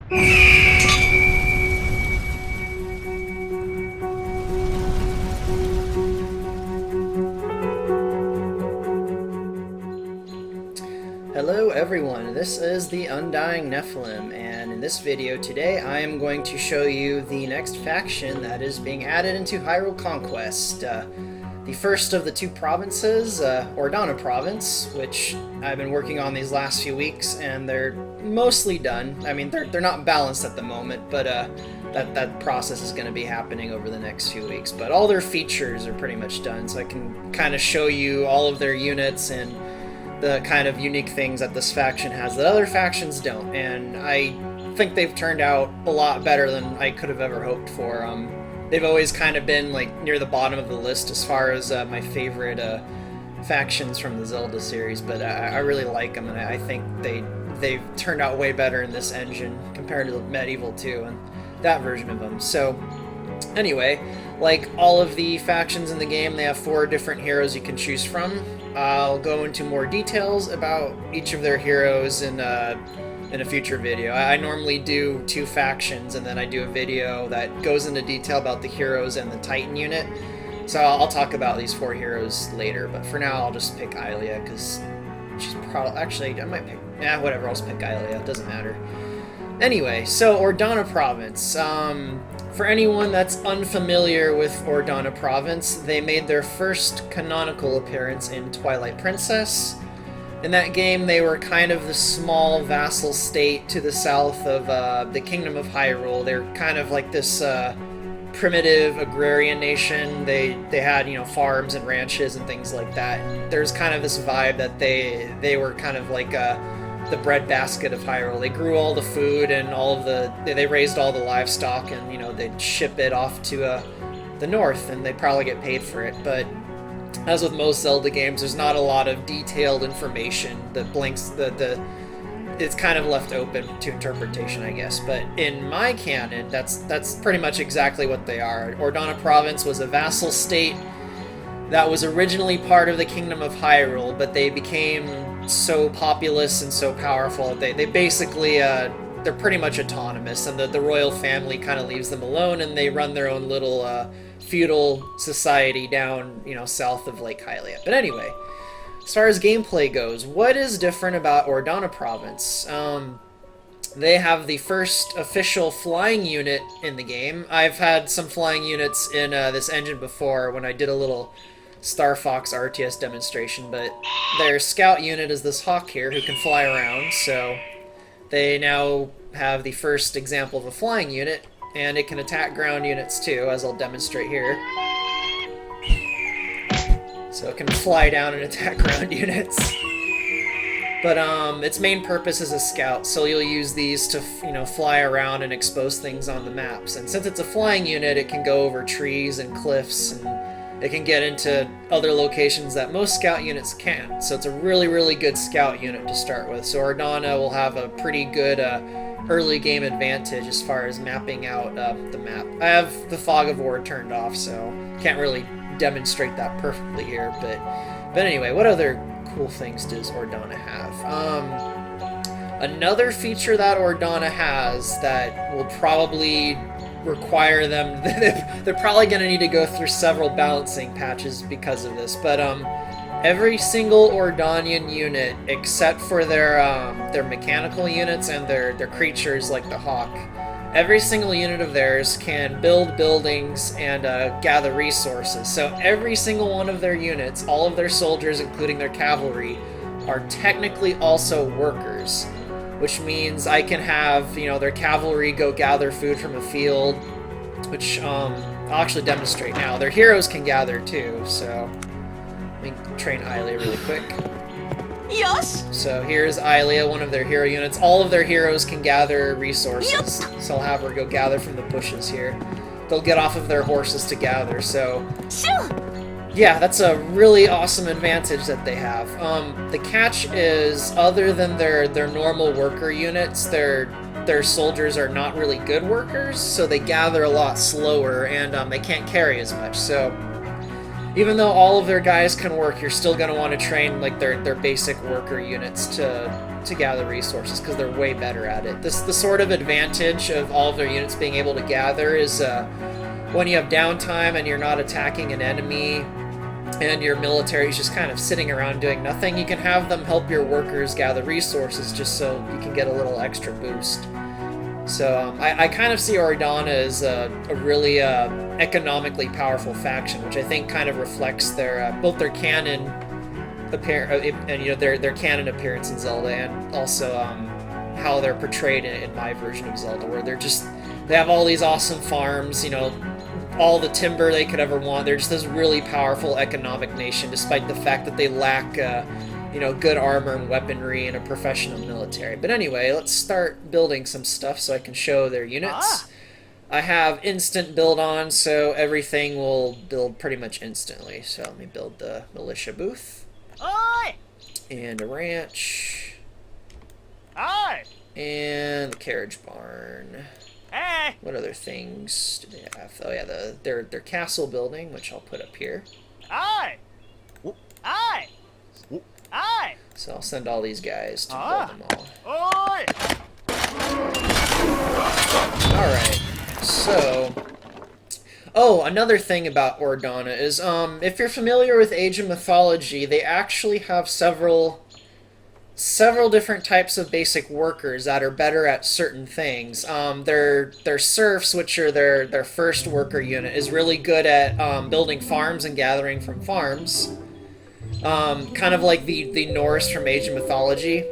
Hello everyone, this is the Undying Nephilim, and in this video today I am going to show you the next faction that is being added into Hyrule Conquest. The first of the two provinces, Ordona province, which I've been working on these last few weeks, and they're mostly done. I mean, they're not balanced at the moment, but that process is going to be happening over the next few weeks. But all their features are pretty much done, so I can kind of show you all of their units and the kind of unique things that this faction has that other factions don't, and I think they've turned out a lot better than I could have ever hoped for. They've always kind of been like near the bottom of the list as far as my favorite factions from the Zelda series, but I really like them, and I think they've turned out way better in this engine compared to Medieval 2 and that version of them. So anyway, like all of the factions in the game, they have 4 different heroes you can choose from. I'll go into more details about each of their heroes in a future video. I normally do 2 factions, and then I do a video that goes into detail about the heroes and the Titan unit. So I'll talk about these 4 heroes later, but for now I'll just pick Hylia, because she's probably... Actually, I might pick... whatever, I'll just pick Hylia, it doesn't matter. Anyway, so Ordona province. For anyone that's unfamiliar with Ordona province, they made their first canonical appearance in Twilight Princess. In that game, they were kind of the small vassal state to the south of the Kingdom of Hyrule. They're kind of like this primitive agrarian nation. They had, you know, farms and ranches and things like that. There's kind of this vibe that they were kind of like the breadbasket of Hyrule. They grew all the food and all of they raised all the livestock, and you know, they'd ship it off to the north, and they'd probably get paid for it. But as with most Zelda games, there's not a lot of detailed information. It's kind of left open to interpretation, I guess. But in my canon, that's pretty much exactly what they are. Ordona province was a vassal state that was originally part of the Kingdom of Hyrule, but they became so populous and so powerful, they basically, they're pretty much autonomous, and the royal family kind of leaves them alone, and they run their own little feudal society down, you know, south of Lake Hylia. But anyway, as far as gameplay goes, what is different about Ordona province? They have the first official flying unit in the game. I've had some flying units in this engine before when I did a little Star Fox RTS demonstration, but their scout unit is this hawk here who can fly around, so they now have the first example of a flying unit, and it can attack ground units too, as I'll demonstrate here. So it can fly down and attack ground units. But its main purpose is a scout, so you'll use these to, you know, fly around and expose things on the maps. And since it's a flying unit, it can go over trees and cliffs, and it can get into other locations that most scout units can't. So it's a really, really good scout unit to start with. So Ordona will have a pretty good early game advantage as far as mapping out the map. I have the Fog of War turned off, so can't really demonstrate that perfectly here. But anyway, what other cool things does Ordona have? Another feature that Ordona has that will probably require them, they're probably going to need to go through several balancing patches because of this, but every single Ordonian unit, except for their mechanical units and their creatures like the hawk, every single unit of theirs can build buildings and gather resources. So every single one of their units, all of their soldiers, including their cavalry, are technically also workers, which means I can have, you know, their cavalry go gather food from a field, which I'll actually demonstrate now. Their heroes can gather too, so let me train Hylia really quick. Yes. So here's Hylia, one of their hero units. All of their heroes can gather resources. Yep. So I'll have her go gather from the bushes here. They'll get off of their horses to gather, so... Sure. Yeah, that's a really awesome advantage that they have. The catch is, other than their normal worker units, their soldiers are not really good workers, so they gather a lot slower, and they can't carry as much. So even though all of their guys can work, you're still going to want to train like their basic worker units to to gather resources because they're way better at it. The sort of advantage of all of their units being able to gather is when you have downtime and you're not attacking an enemy and your military is just kind of sitting around doing nothing, you can have them help your workers gather resources just so you can get a little extra boost. So I kind of see Ordona as a really economically powerful faction, which I think kind of reflects their both their canon and their canon appearance in Zelda, and also how they're portrayed in my version of Zelda, where they have all these awesome farms, all the timber they could ever want. They're just this really powerful economic nation, despite the fact that they lack good armor and weaponry and a professional military. But anyway, let's start building some stuff so I can show their units. I have instant build on, so everything will build pretty much instantly. So let me build the militia booth. And a ranch. And the carriage barn. What other things do they have? Oh yeah, their castle building, which I'll put up here. So I'll send all these guys to build them all. Alright, so... Oh, another thing about Ordona is, if you're familiar with Age of Mythology, they actually have several different types of basic workers that are better at certain things. Their serfs, which are their first worker unit, is really good at building farms and gathering from farms. Kind of like the Norse from Age of Mythology.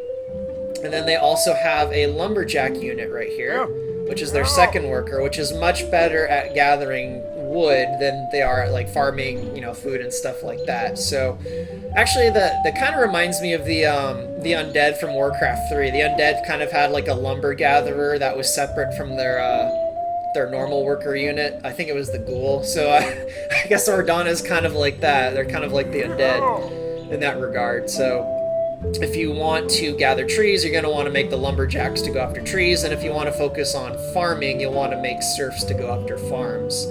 And then they also have a lumberjack unit right here, which is their second worker, which is much better at gathering wood than they are at like farming, food and stuff like that. So actually that kind of reminds me of the undead from Warcraft 3. The undead kind of had like a lumber gatherer that was separate from their normal worker unit. I think it was the ghoul. So I guess Ordona is kind of like that. They're kind of like the undead in that regard. So if you want to gather trees, you're going to want to make the lumberjacks to go after trees, and if you want to focus on farming, you'll want to make serfs to go after farms.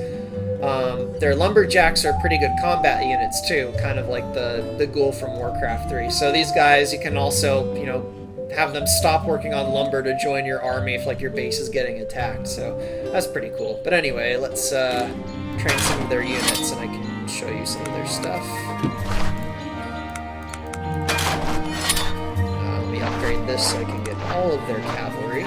Their lumberjacks are pretty good combat units too, kind of like the ghoul from Warcraft 3. So these guys, you can also, have them stop working on lumber to join your army if like your base is getting attacked. So that's pretty cool. But anyway, let's train some of their units and I can show you some of their stuff. Let me upgrade this so I can get all of their cavalry.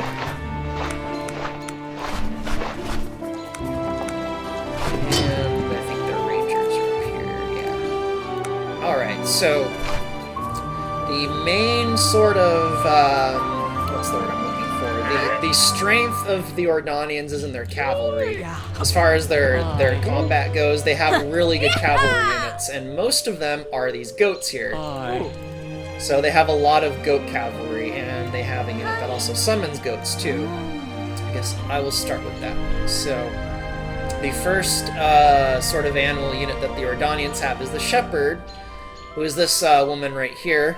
And I think their rangers are up here, yeah. Alright, so the main sort of, what's the word I'm looking for? The strength of the Ordonians is in their cavalry. As far as their combat goes, they have really good cavalry units, and most of them are these goats here. So they have a lot of goat cavalry, and they have a unit that also summons goats too. I guess I will start with that one. So the first sort of animal unit that the Ordonians have is the shepherd, who is this woman right here.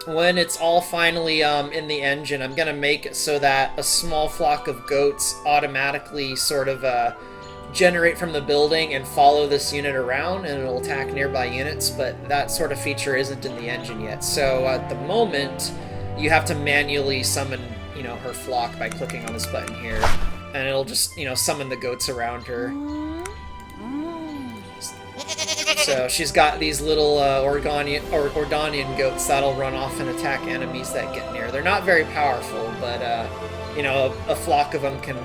When it's all finally in the engine, I'm going to make it so that a small flock of goats automatically sort of generate from the building and follow this unit around, and it'll attack nearby units, but that sort of feature isn't in the engine yet. So at the moment, you have to manually summon, her flock by clicking on this button here, and it'll just, summon the goats around her. So she's got these little Ordonian goats that'll run off and attack enemies that get near. They're not very powerful, but a flock of them can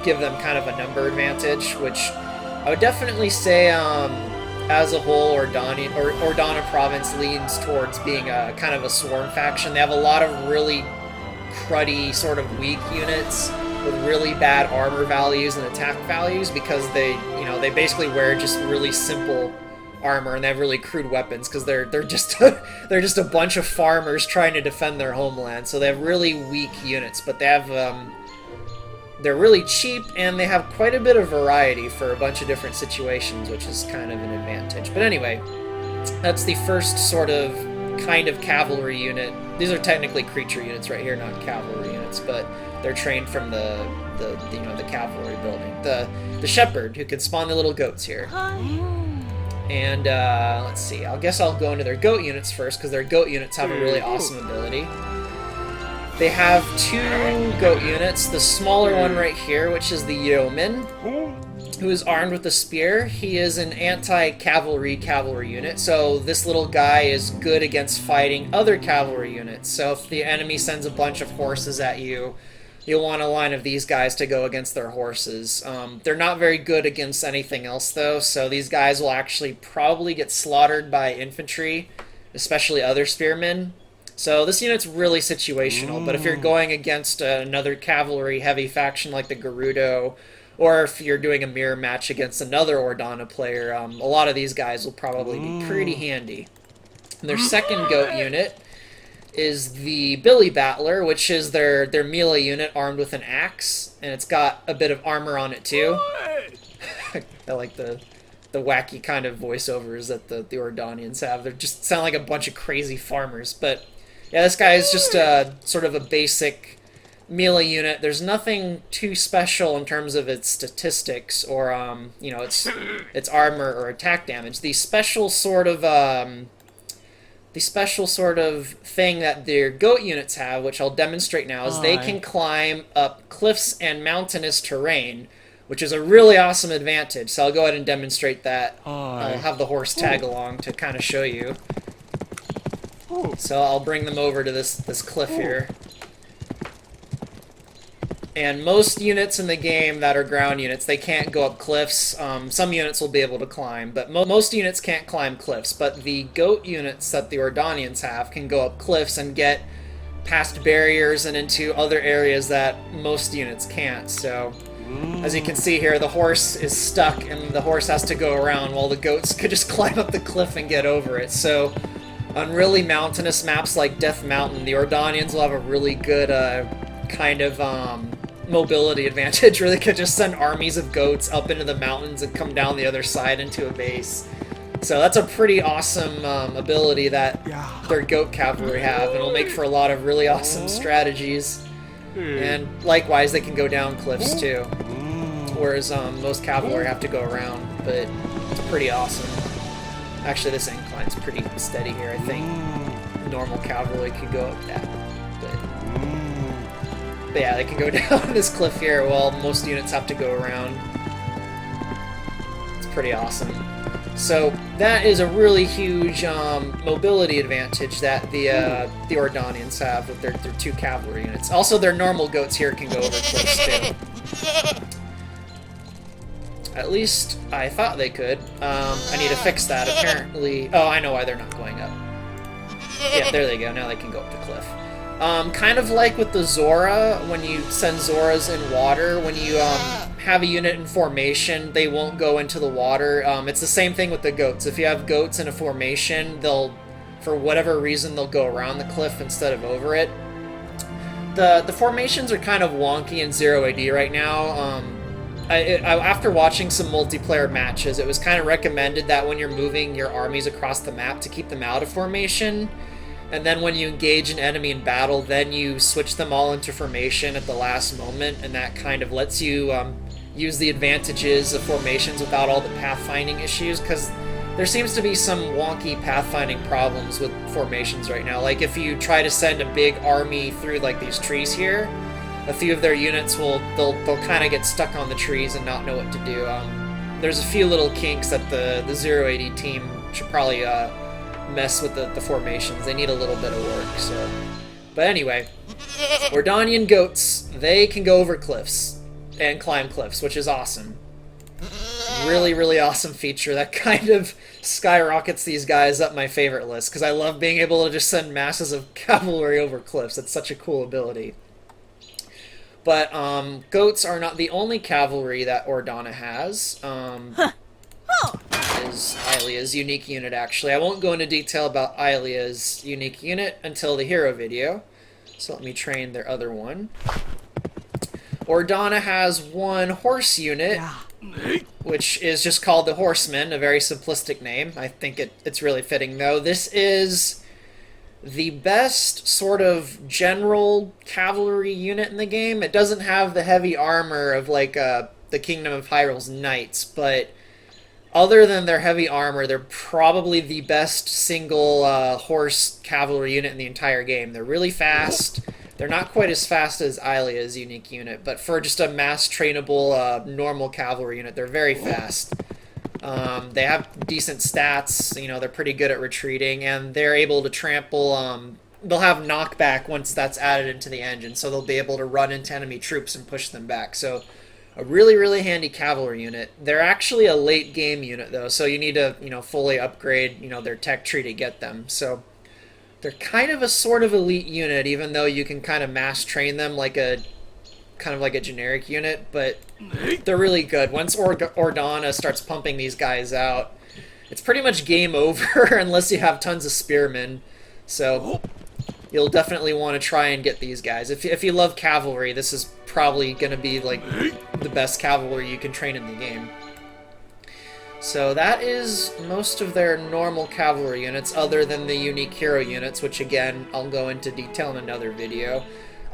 give them kind of a number advantage, which I would definitely say, as a whole, Ordona province leans towards being a kind of a swarm faction. They have a lot of really cruddy, sort of weak units with really bad armor values and attack values because they basically wear just really simple armor and they have really crude weapons because they're just a bunch of farmers trying to defend their homeland. So they have really weak units, but they have they're really cheap and they have quite a bit of variety for a bunch of different situations, which is kind of an advantage. But anyway, that's the first sort of kind of cavalry unit. These are technically creature units right here, not cavalry units, but they're trained from the cavalry building. The shepherd, who can spawn the little goats here. And let's see, I guess I'll go into their goat units first, because their goat units have a really awesome ability. They have 2 goat units. The smaller one right here, which is the yeoman, who is armed with a spear. He is an anti-cavalry unit, so this little guy is good against fighting other cavalry units. So if the enemy sends a bunch of horses at you, you'll want a line of these guys to go against their horses. They're not very good against anything else, though, so these guys will actually probably get slaughtered by infantry, especially other spearmen. So this unit's really situational, but if you're going against another cavalry heavy faction like the Gerudo, or if you're doing a mirror match against another Ordona player, a lot of these guys will probably be pretty handy. And their second goat unit is the Billy Battler, which is their melee unit armed with an axe, and it's got a bit of armor on it too. I like the wacky kind of voiceovers that the Ordonians have. They just sound like a bunch of crazy farmers, but yeah, this guy is just sort of a basic melee unit. There's nothing too special in terms of its statistics or you know, its armor or attack damage. The special sort of thing that their goat units have, which I'll demonstrate now, is they can climb up cliffs and mountainous terrain, which is a really awesome advantage. So I'll go ahead and demonstrate that. I'll have the horse tag along to kind of show you. So I'll bring them over to this cliff here. And most units in the game that are ground units, they can't go up cliffs. Some units will be able to climb, but most units can't climb cliffs. But the goat units that the Ordonians have can go up cliffs and get past barriers and into other areas that most units can't. So, as you can see here, the horse is stuck and the horse has to go around while the goats could just climb up the cliff and get over it. So, on really mountainous maps like Death Mountain, the Ordonians will have a really good kind of mobility advantage, where they could just send armies of goats up into the mountains and come down the other side into a base. So that's a pretty awesome ability that their goat cavalry have, and it'll make for a lot of really awesome strategies. And likewise, they can go down cliffs too, whereas most cavalry have to go around, but it's pretty awesome. Actually, this incline's pretty steady here, I think. Normal cavalry could go up that, but yeah, they can go down this cliff here while most units have to go around. It's pretty awesome. So that is a really huge mobility advantage that the Ordonians have with their 2 cavalry units. Also, their normal goats here can go over cliffs too. At least I thought they could. I need to fix that, apparently. Oh, I know why they're not going up. Yeah, there they go. Now they can go up the cliff. Kind of like with the Zora, when you send Zoras in water, when you have a unit in formation, they won't go into the water. It's the same thing with the goats. If you have goats in a formation, they'll, for whatever reason, they'll go around the cliff instead of over it. The formations are kind of wonky in 0 AD right now. After watching some multiplayer matches, it was kind of recommended that when you're moving your armies across the map to keep them out of formation, and then when you engage an enemy in battle, then you switch them all into formation at the last moment, and that kind of lets you use the advantages of formations without all the pathfinding issues, because there seems to be some wonky pathfinding problems with formations right now. Like if you try to send a big army through like these trees here, a few of their units they'll kind of get stuck on the trees and not know what to do. There's a few little kinks that the 0 AD team should probably mess with the formations. They need a little bit of work. So, but anyway, Ordonian goats, they can go over cliffs and climb cliffs, which is awesome. Really, really awesome feature that kind of skyrockets these guys up my favorite list, because I love being able to just send masses of cavalry over cliffs. It's such a cool ability. But goats are not the only cavalry that Ordona has. Is Aylia's unique unit, actually. I won't go into detail about Aylia's unique unit until the hero video. So let me train their other one. Ordona has 1 horse unit, which is just called the Horseman, a very simplistic name. I think it's really fitting, though. This is the best sort of general cavalry unit in the game. It doesn't have the heavy armor of like the Kingdom of Hyrule's knights, but other than their heavy armor, they're probably the best single horse cavalry unit in the entire game. They're really fast. They're not quite as fast as Aylia's unique unit, but for just a mass trainable normal cavalry unit, they're very fast. They have decent stats, you know, they're pretty good at retreating, and they're able to trample, they'll have knockback once that's added into the engine, so they'll be able to run into enemy troops and push them back. So a really, really handy cavalry unit. They're actually a late game unit, though, so you need to, you know, fully upgrade, you know, their tech tree to get them. So they're kind of a sort of elite unit, even though you can kind of mass train them like a kind of like a generic unit, but they're really good. Once Ordona starts pumping these guys out, it's pretty much game over unless you have tons of spearmen. So you'll definitely want to try and get these guys. If you love cavalry, this is probably going to be like the best cavalry you can train in the game. So that is most of their normal cavalry units, other than the unique hero units, which again, I'll go into detail in another video.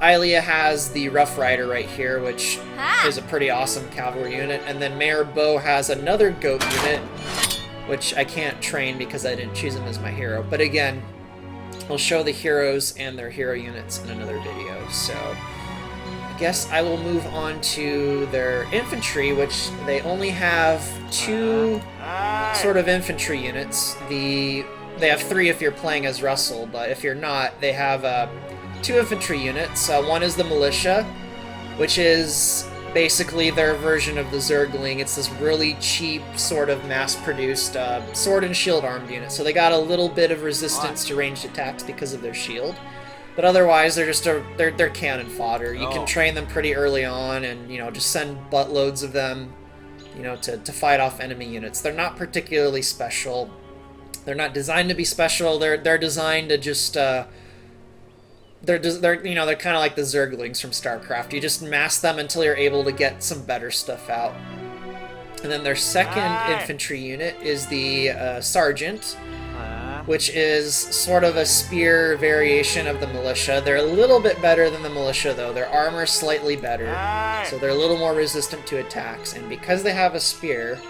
Aylia has the Rough Rider right here, which is a pretty awesome cavalry unit, and then Mayor Bo has another goat unit, which I can't train because I didn't choose him as my hero. But again, I'll show the heroes and their hero units in another video. So I guess I will move on to their infantry, which they only have 2 sort of infantry units. They have 3 if you're playing as Russell, but if you're not, they have 2 infantry units. One is the militia, which is basically their version of the Zergling. It's this really cheap, sort of mass-produced sword and shield armed unit. So they got a little bit of resistance to ranged attacks because of their shield. But otherwise, they're just they're cannon fodder. You can train them pretty early on, and you know, just send buttloads of them, you know, to fight off enemy units. They're not particularly special. They're not designed to be special. They're designed to just they're you know, they're kind of like the Zerglings from StarCraft. You just mass them until you're able to get some better stuff out. And then their second infantry unit is the Sergeant, which is sort of a spear variation of the militia. They're a little bit better than the militia, though. Their armor's slightly better, so they're a little more resistant to attacks. And because they have a spear,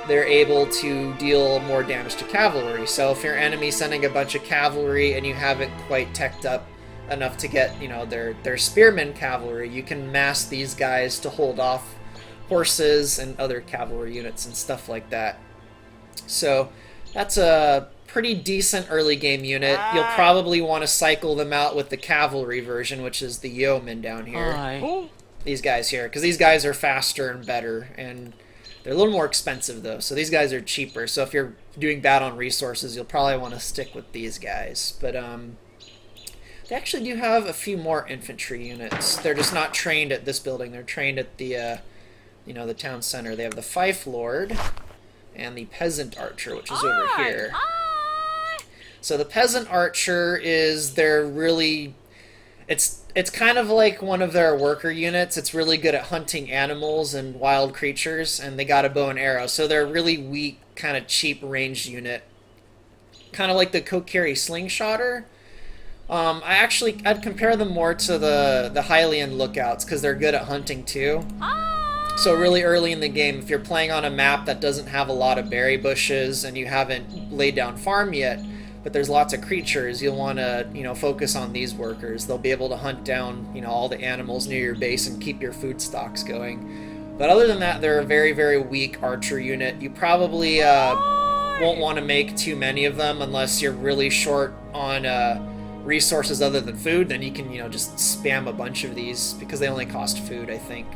they're able to deal more damage to cavalry. So if your enemy's sending a bunch of cavalry and you haven't quite teched up enough to get, you know, their spearmen cavalry, you can mass these guys to hold off horses and other cavalry units and stuff like that. So that's a pretty decent early game unit. You'll probably want to cycle them out with the cavalry version, which is the yeomen down here. These guys here, because these guys are faster and better, and they're a little more expensive though, so these guys are cheaper. So if you're doing bad on resources, you'll probably want to stick with these guys. But they actually do have a few more infantry units. They're just not trained at this building. They're trained at the you know, the town center. They have the Fife Lord and the Peasant Archer, which is over here. So the Peasant Archer is their really... It's kind of like one of their worker units. It's really good at hunting animals and wild creatures, and they got a bow and arrow. So they're a really weak, kind of cheap ranged unit. Kind of like the Kokiri Slingshotter. I'd compare them more to the Hylian Lookouts, because they're good at hunting too. So really early in the game, if you're playing on a map that doesn't have a lot of berry bushes and you haven't laid down farm yet, but there's lots of creatures, you'll want to, you know, focus on these workers. They'll be able to hunt down, you know, all the animals near your base and keep your food stocks going. But other than that, they're a very, very weak archer unit. You probably won't want to make too many of them unless you're really short on resources other than food. Then you can, you know, just spam a bunch of these because they only cost food, I think.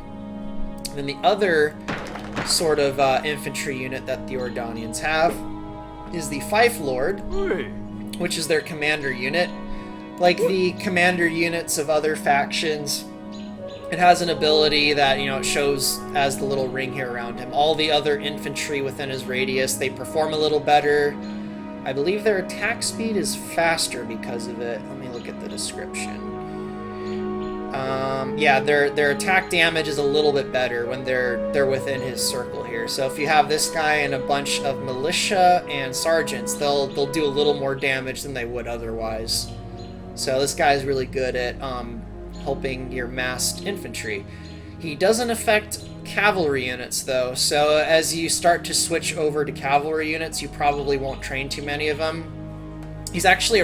And then the other sort of infantry unit that the Ordonians have is the Fife Lord, which is their commander unit. Like the commander units of other factions, it has an ability that, you know, it shows as the little ring here around him. All the other infantry within his radius, they perform a little better. I believe their attack speed is faster because of it. Let me look at the description. Yeah, their attack damage is a little bit better when they're within his circle here. So if you have this guy and a bunch of militia and sergeants, they'll do a little more damage than they would otherwise. So this guy's really good at helping your massed infantry. He doesn't affect cavalry units though, so as you start to switch over to cavalry units, you probably won't train too many of them. He's actually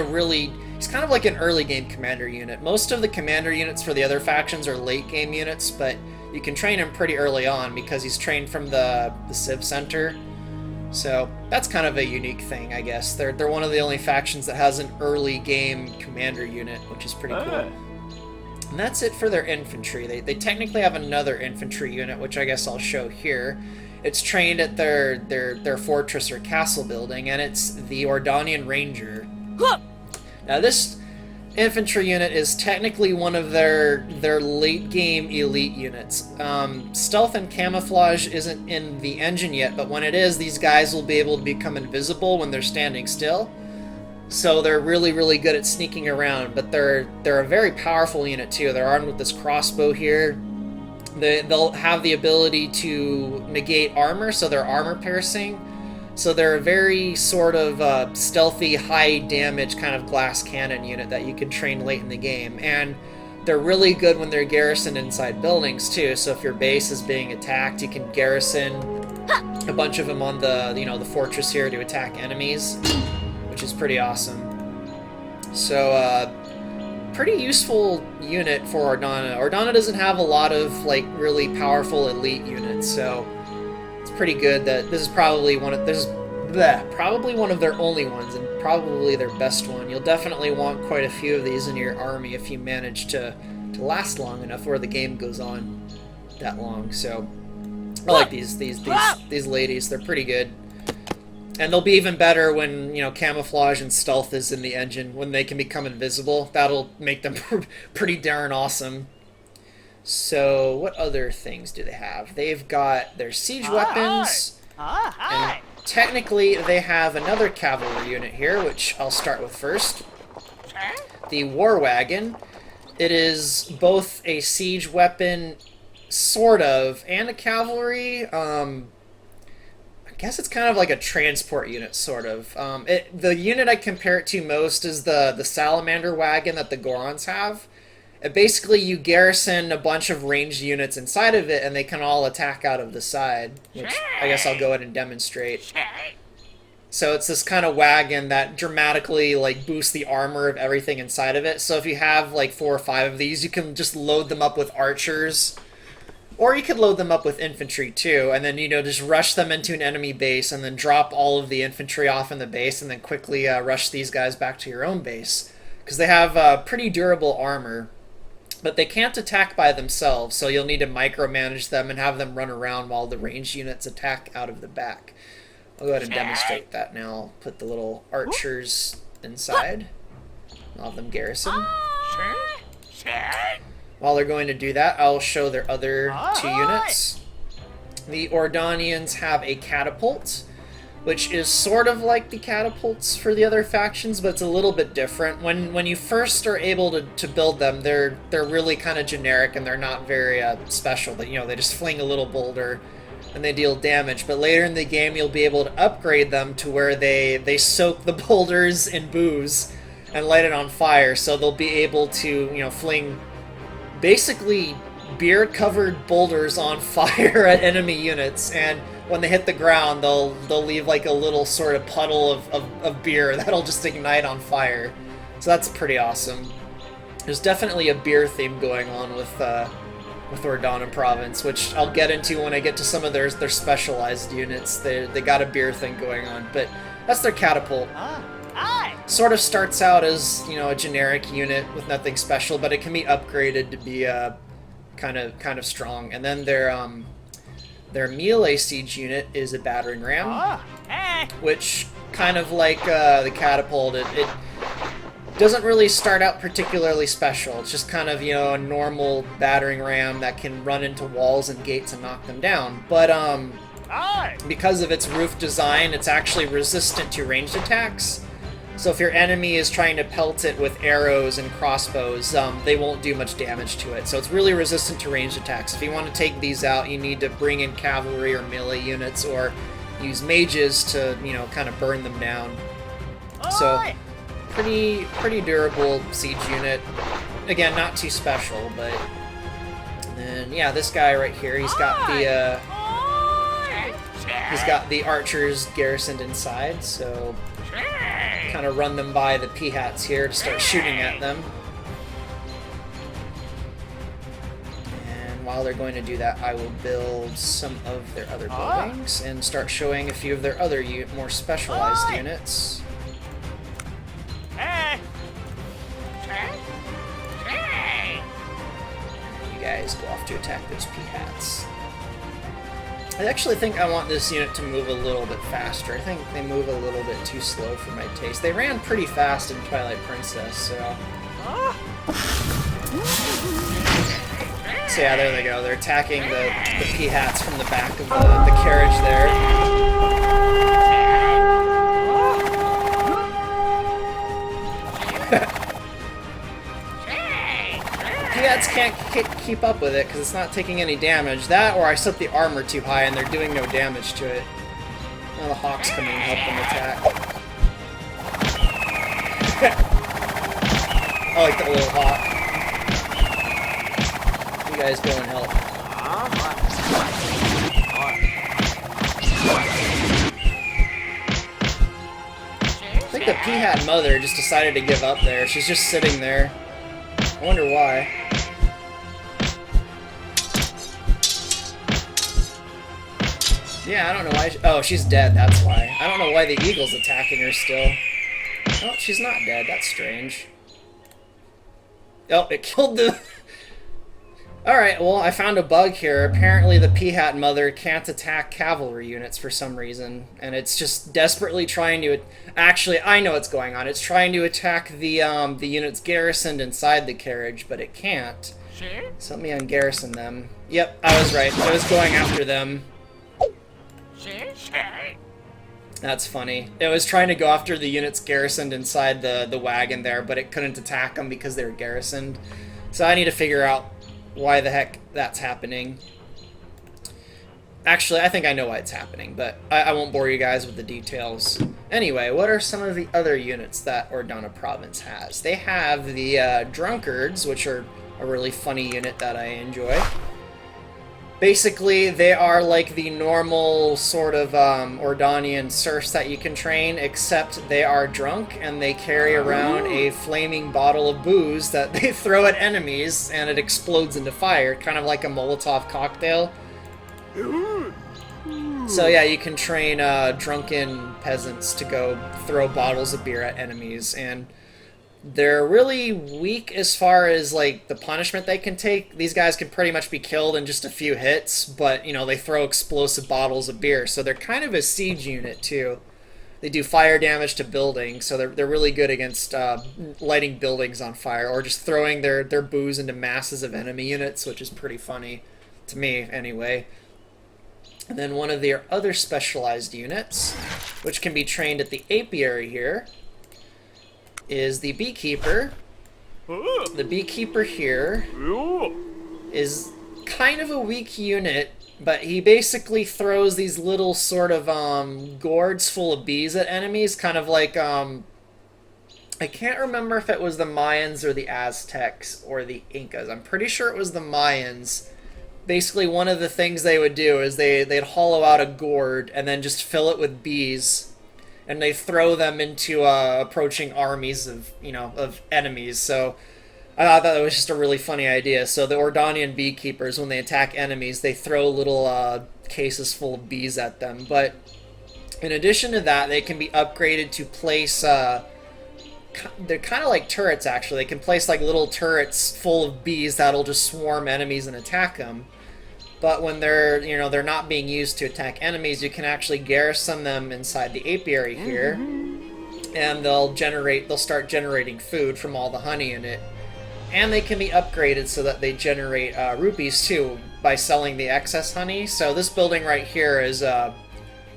He's kind of like an early game commander unit. Most of the commander units for the other factions are late game units, but you can train him pretty early on because he's trained from the Civ Center. So that's kind of a unique thing, I guess. They're one of the only factions that has an early game commander unit, which is pretty cool. And that's it for their infantry. They technically have another infantry unit, which I guess I'll show here. It's trained at their fortress or castle building, and it's the Ordonian Ranger. Now this infantry unit is technically one of their late game elite units. Stealth and camouflage isn't in the engine yet, but when it is, these guys will be able to become invisible when they're standing still. So they're really, really good at sneaking around, but they're a very powerful unit too. They're armed with this crossbow here. They'll have the ability to negate armor, so they're armor piercing. So they're a very sort of stealthy, high damage kind of glass cannon unit that you can train late in the game. And they're really good when they're garrisoned inside buildings too. So if your base is being attacked, you can garrison a bunch of them on the fortress here to attack enemies, which is pretty awesome. So pretty useful unit for Ordona. Ordona doesn't have a lot of like really powerful elite units, so it's pretty good that this is probably one of their only ones and probably their best one. You'll definitely want quite a few of these in your army if you manage to last long enough where the game goes on that long. So I like these ladies. They're pretty good. And they'll be even better when, camouflage and stealth is in the engine, when they can become invisible. That'll make them pretty darn awesome. So, what other things do they have? They've got their siege weapons. And technically, they have another cavalry unit here, which I'll start with first. The War Wagon. It is both a siege weapon, sort of, and a cavalry. I guess it's kind of like a transport unit, sort of. The unit I compare it to most is the Salamander Wagon that the Gorons have. Basically, you garrison a bunch of ranged units inside of it, and they can all attack out of the side, which I guess I'll go ahead and demonstrate. So it's this kind of wagon that dramatically boosts the armor of everything inside of it. So if you have 4 or 5 of these, you can just load them up with archers. Or you could load them up with infantry too, and then, just rush them into an enemy base and then drop all of the infantry off in the base and then quickly rush these guys back to your own base. Because they have pretty durable armor, but they can't attack by themselves, so you'll need to micromanage them and have them run around while the ranged units attack out of the back. I'll go ahead and demonstrate that now. I'll put the little archers inside. I'll have them garrison. While they're going to do that, I'll show their other 2 units. The Ordonians have a catapult, which is sort of like the catapults for the other factions, but it's a little bit different. When you first are able to build them, they're really kind of generic and they're not very special. But they just fling a little boulder and they deal damage. But later in the game, you'll be able to upgrade them to where they soak the boulders in booze and light it on fire, so they'll be able to fling basically beer-covered boulders on fire at enemy units, and when they hit the ground, they'll leave a little sort of puddle of beer that'll just ignite on fire. So that's pretty awesome. There's definitely a beer theme going on with Ordona Province, which I'll get into when I get to some of their specialized units. They got a beer thing going on, but that's their catapult. Sort of starts out as, a generic unit with nothing special, but it can be upgraded to be kind of strong. And then their melee siege unit is a battering ram, which kind of like the catapult, it doesn't really start out particularly special. It's just kind of, a normal battering ram that can run into walls and gates and knock them down. But because of its roof design, it's actually resistant to ranged attacks. So if your enemy is trying to pelt it with arrows and crossbows, they won't do much damage to it. So it's really resistant to ranged attacks. If you want to take these out, you need to bring in cavalry or melee units or use mages to, kind of burn them down. So pretty durable siege unit. Again, not too special, but then yeah, this guy right here, he's got the archers garrisoned inside, so kind of run them by the P-hats here to start shooting at them. And while they're going to do that, I will build some of their other buildings and start showing a few of their other more specialized units. You guys go off to attack those P-hats. I actually think I want this unit to move a little bit faster. I think they move a little bit too slow for my taste. They ran pretty fast in Twilight Princess, so... So yeah, there they go. They're attacking the P-hats from the back of the carriage there. P-hats can't keep up with it because it's not taking any damage. That, or I set the armor too high and they're doing no damage to it. Now the Hawks come in and help them attack. I like that little hawk. You guys go and help. I think the P-hat mother just decided to give up there. She's just sitting there. I wonder why. Yeah, I don't know why. Oh, she's dead, that's why. I don't know why the eagle's attacking her still. Oh, she's not dead. That's strange. Oh, it killed the... Alright, well, I found a bug here. Apparently the P-hat mother can't attack cavalry units for some reason. And it's just desperately trying to... Actually, I know what's going on. It's trying to attack the units garrisoned inside the carriage, but it can't. So let me ungarrison them. Yep, I was right. I was going after them. That's funny. It was trying to go after the units garrisoned inside the wagon there, but it couldn't attack them because they were garrisoned. So I need to figure out why the heck that's happening. Actually, I think I know why it's happening, but I won't bore you guys with the details. Anyway, what are some of the other units that Ordona province has? They have the Drunkards, which are a really funny unit that I enjoy. Basically, they are like the normal sort of Ordonian serfs that you can train, except they are drunk and they carry around a flaming bottle of booze that they throw at enemies and it explodes into fire, kind of like a Molotov cocktail. So yeah, you can train drunken peasants to go throw bottles of beer at enemies, and they're really weak as far as, like, the punishment they can take. These guys can pretty much be killed in just a few hits, but, you know, they throw explosive bottles of beer, so they're kind of a siege unit, too. They do fire damage to buildings, so they're really good against lighting buildings on fire, or just throwing their booze into masses of enemy units, which is pretty funny, to me, anyway. And then one of their other specialized units, which can be trained at the apiary here, is the beekeeper. The beekeeper here is kind of a weak unit, but he basically throws these little sort of gourds full of bees at enemies, kind of like I can't remember if it was the Mayans or the Aztecs or the Incas. I'm pretty sure it was the Mayans. Basically, one of the things they would do is they'd hollow out a gourd and then just fill it with bees, and they throw them into approaching armies of enemies. So I thought that was just a really funny idea. So the Ordonian beekeepers, when they attack enemies, they throw little cases full of bees at them. But in addition to that, they can be upgraded to place... they're kind of like turrets, actually. They can place like little turrets full of bees that'll just swarm enemies and attack them. But when they're not being used to attack enemies, you can actually garrison them inside the apiary here, and they'll start generating food from all the honey in it. And they can be upgraded so that they generate rupees too by selling the excess honey. So this building right here is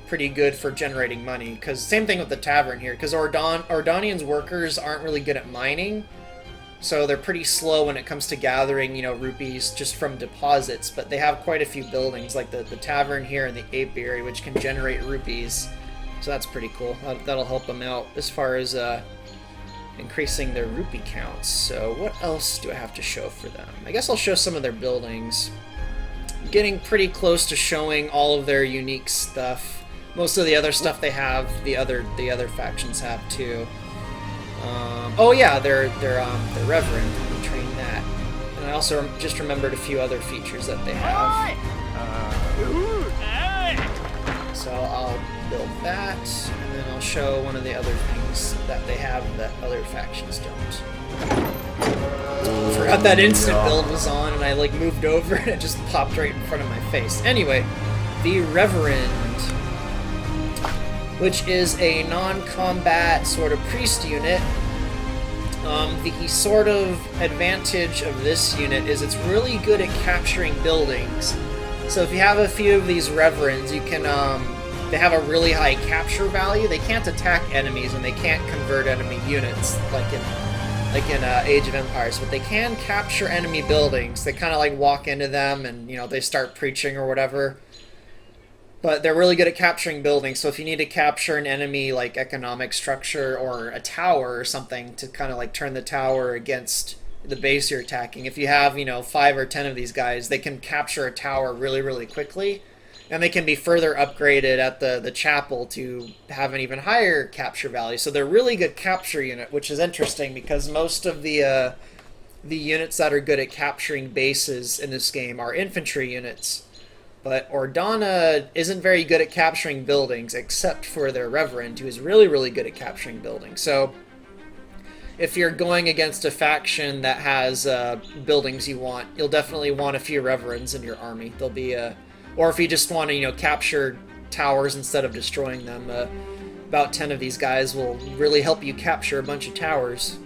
pretty good for generating money, because same thing with the tavern here, because Ordonian's workers aren't really good at mining. So they're pretty slow when it comes to gathering, rupees just from deposits, but they have quite a few buildings, like the tavern here and the apiary, which can generate rupees. So that's pretty cool. That'll help them out as far as increasing their rupee counts. So what else do I have to show for them? I guess I'll show some of their buildings. Getting pretty close to showing all of their unique stuff. Most of the other stuff they have, the other factions have too. Oh yeah, they're Reverend. We trained that. And I also just remembered a few other features that they have. So I'll build that, and then I'll show one of the other things that they have that other factions don't. Forgot that instant build was on, and I like moved over and it just popped right in front of my face. Anyway, the Reverend, which is a non-combat sort of priest unit. The sort of advantage of this unit is it's really good at capturing buildings. So if you have a few of these Reverends, you can, they have a really high capture value. They can't attack enemies and they can't convert enemy units like in Age of Empires, but they can capture enemy buildings. They kind of like walk into them and, you know, they start preaching or whatever. But they're really good at capturing buildings, so if you need to capture an enemy like economic structure or a tower or something to kind of like turn the tower against the base you're attacking, if you have, you know, 5 or 10 of these guys, they can capture a tower really, really quickly. And they can be further upgraded at the chapel to have an even higher capture value. So they're a really good capture unit, which is interesting because most of the units that are good at capturing bases in this game are infantry units. But Ordona isn't very good at capturing buildings, except for their Reverend, who is really, really good at capturing buildings. So if you're going against a faction that has buildings you want, you'll definitely want a few Reverends in your army. They'll be or if you just want to, you know, capture towers instead of destroying them, about 10 of these guys will really help you capture a bunch of towers.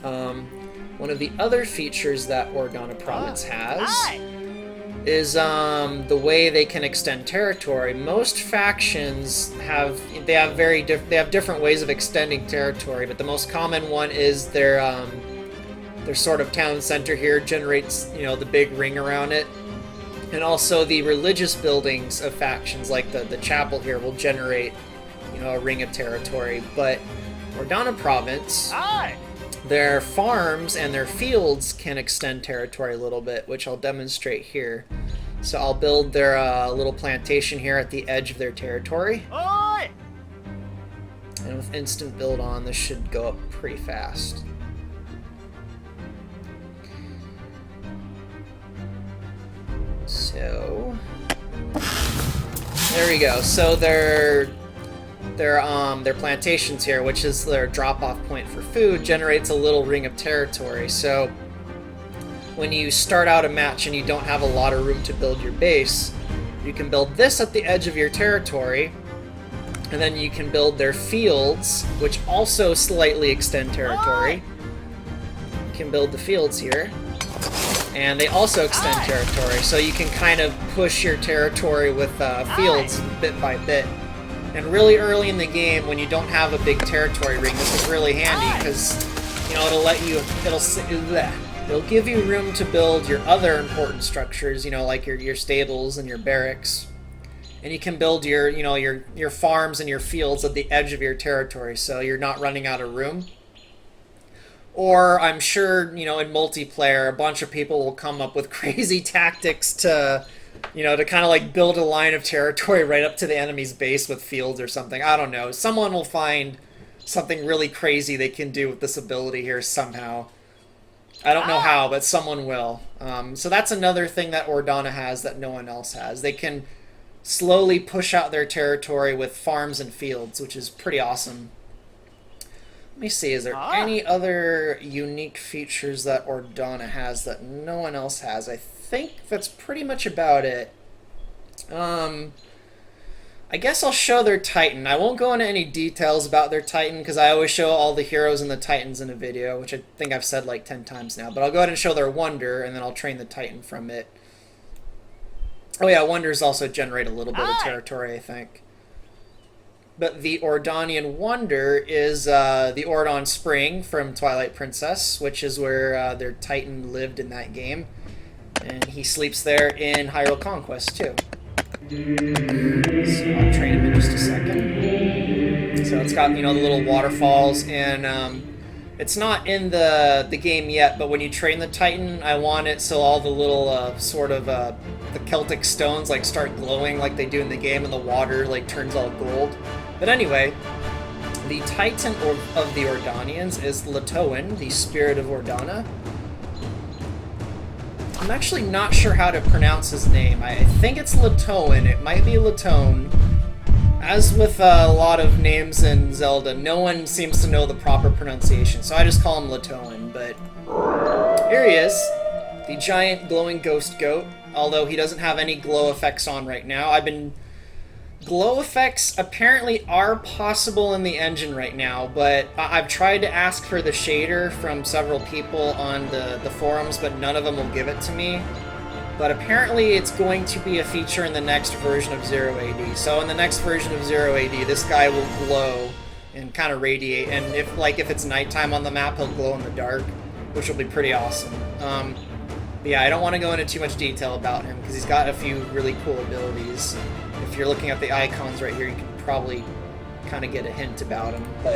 One of the other features that Ordona Province has is the way they can extend territory. Most factions have different ways of extending territory, but the most common one is their sort of town center here generates, you know, the big ring around it. And also the religious buildings of factions, like the chapel here, will generate, you know, a ring of territory. But Ordona Province, their farms and their fields can extend territory a little bit, which I'll demonstrate here. So I'll build their little plantation here at the edge of their territory. And with instant build on, this should go up pretty fast. So there we go. So their plantations here, which is their drop-off point for food, generates a little ring of territory. So when you start out a match and you don't have a lot of room to build your base, you can build this at the edge of your territory, and then you can build their fields, which also slightly extend territory. You can build the fields here. And they also extend territory, so you can kind of push your territory with fields bit by bit. And really early in the game, when you don't have a big territory ring, this is really handy because, you know, it'll give you room to build your other important structures, you know, like your stables and your barracks. And you can build your, you know, your farms and your fields at the edge of your territory, so you're not running out of room. Or I'm sure, you know, in multiplayer, a bunch of people will come up with crazy tactics to, you know, to kind of like build a line of territory right up to the enemy's base with fields or something. I don't know. Someone will find something really crazy they can do with this ability here somehow. I don't know how, but someone will. So that's another thing that Ordona has that no one else has. They can slowly push out their territory with farms and fields, which is pretty awesome. Let me see, is there any other unique features that Ordona has that no one else has? I think that's pretty much about it. I guess I'll show their Titan. I won't go into any details about their Titan because I always show all the heroes and the Titans in a video, which I think I've said like 10 times now. But I'll go ahead and show their Wonder, and then I'll train the Titan from it. Oh yeah, Wonders also generate a little bit of territory, I think. But the Ordonian Wonder is the Ordon Spring from Twilight Princess, which is where their Titan lived in that game. And he sleeps there in Hyrule Conquest, too. So I'll train him in just a second. So it's got, you know, the little waterfalls, and it's not in the game yet, but when you train the Titan, I want it so all the little the Celtic stones like start glowing like they do in the game, and the water like turns all gold. But anyway, The Titan of the Ordonians is Latoan, the spirit of Ordona. I'm actually not sure how to pronounce his name. I think it's Latoan. It might be Latone. As with a lot of names in Zelda, no one seems to know the proper pronunciation, so I just call him Latoan. But here he is, the giant glowing ghost goat, although he doesn't have any glow effects on right now. Glow effects apparently are possible in the engine right now, but I've tried to ask for the shader from several people on the forums, but none of them will give it to me. But apparently it's going to be a feature in the next version of 0AD. So in the next version of 0AD, this guy will glow and kind of radiate, and if it's nighttime on the map, he'll glow in the dark, which will be pretty awesome. But yeah, I don't want to go into too much detail about him, because he's got a few really cool abilities. If you're looking at the icons right here, you can probably kind of get a hint about him. But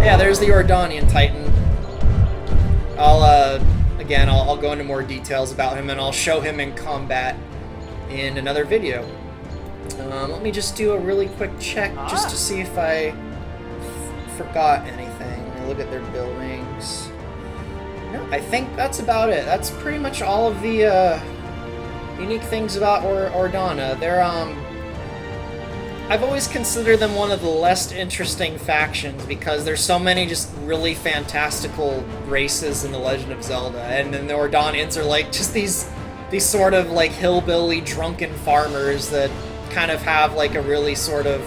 yeah, there's the Ordonian Titan. I'll go into more details about him, and I'll show him in combat in another video. Let me just do a really quick check just to see if I forgot anything. Look at their buildings. No, I think that's about it. That's pretty much all of the unique things about Ordona. They're I've always considered them one of the less interesting factions because there's so many just really fantastical races in The Legend of Zelda, and then the Ordonians are like just these sort of like hillbilly drunken farmers that kind of have like a really sort of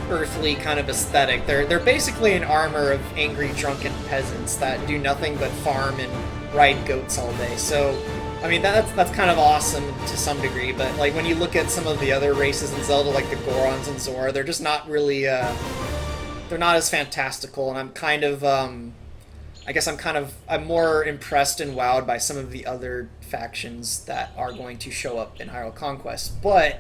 earthly kind of aesthetic. They're basically an armor of angry drunken peasants that do nothing but farm and ride goats all day. So I mean, that's kind of awesome to some degree, but like when you look at some of the other races in Zelda, like the Gorons and Zora, they're just not really, they're not as fantastical, and I'm kind of, I guess I'm more impressed and wowed by some of the other factions that are going to show up in Hyrule Conquest. But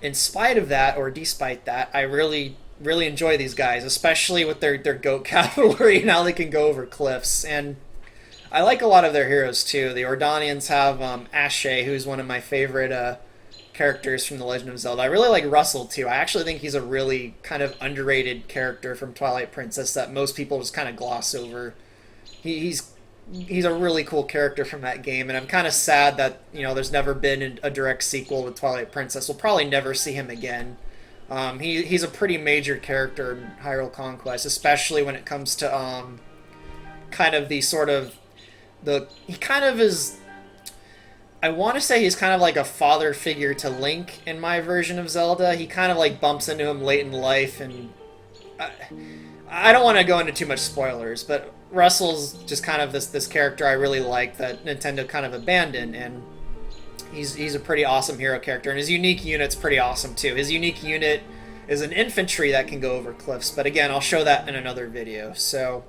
in spite of that, or despite that, I really enjoy these guys, especially with their goat cavalry and how they can go over cliffs. And I like a lot of their heroes too. The Ordonians have Ashe, who's one of my favorite characters from The Legend of Zelda. I really like Russell too. I actually think he's a really kind of underrated character from Twilight Princess that most people just kind of gloss over. He's a really cool character from that game, and I'm kind of sad that there's never been a direct sequel to Twilight Princess. We'll probably never see him again. He's a pretty major character in Hyrule Conquest, especially when it comes to kind of the sort of he kind of is, I want to say he's kind of like a father figure to Link in my version of Zelda. He kind of like bumps into him late in life, and I don't want to go into too much spoilers, but Russell's just kind of this character I really like that Nintendo kind of abandoned, and he's a pretty awesome hero character, and his unique unit's pretty awesome too. His unique unit is an infantry that can go over cliffs, but again, I'll show that in another video. So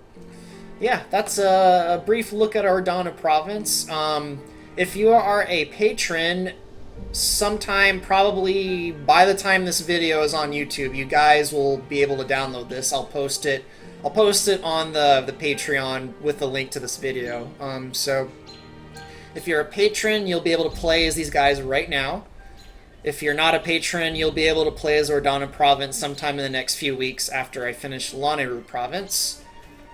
yeah, that's a brief look at Ordona Province. If you are a patron, sometime probably by the time this video is on YouTube, you guys will be able to download this. I'll post it on the Patreon with the link to this video. So if you're a patron, you'll be able to play as these guys right now. If you're not a patron, you'll be able to play as Ordona Province sometime in the next few weeks after I finish Lanayru Province.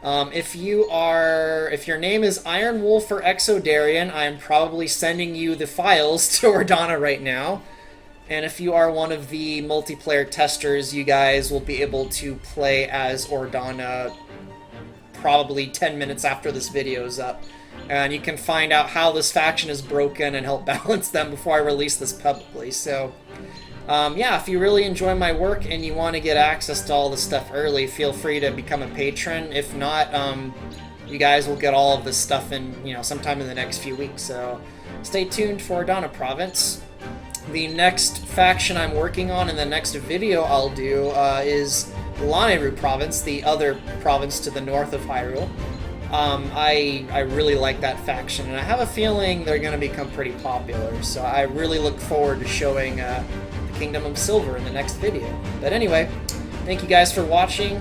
If your name is Iron Wolf or Exodarian, I'm probably sending you the files to Ordona right now. And if you are one of the multiplayer testers, you guys will be able to play as Ordona probably 10 minutes after this video is up. And you can find out how this faction is broken and help balance them before I release this publicly. So yeah, if you really enjoy my work and you want to get access to all this stuff early, feel free to become a patron. If not, you guys will get all of this stuff in, sometime in the next few weeks. So stay tuned for Ordona Province. The next faction I'm working on in the next video I'll do is Lanayru Province, the other province to the north of Hyrule. I really like that faction, and I have a feeling they're going to become pretty popular. So I really look forward to showing Kingdom of Silver in the next video. But anyway, thank you guys for watching.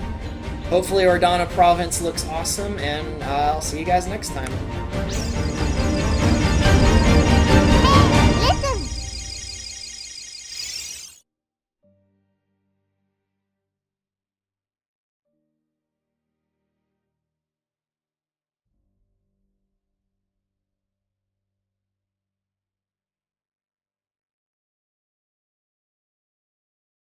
Hopefully Ordona Province looks awesome, and I'll see you guys next time.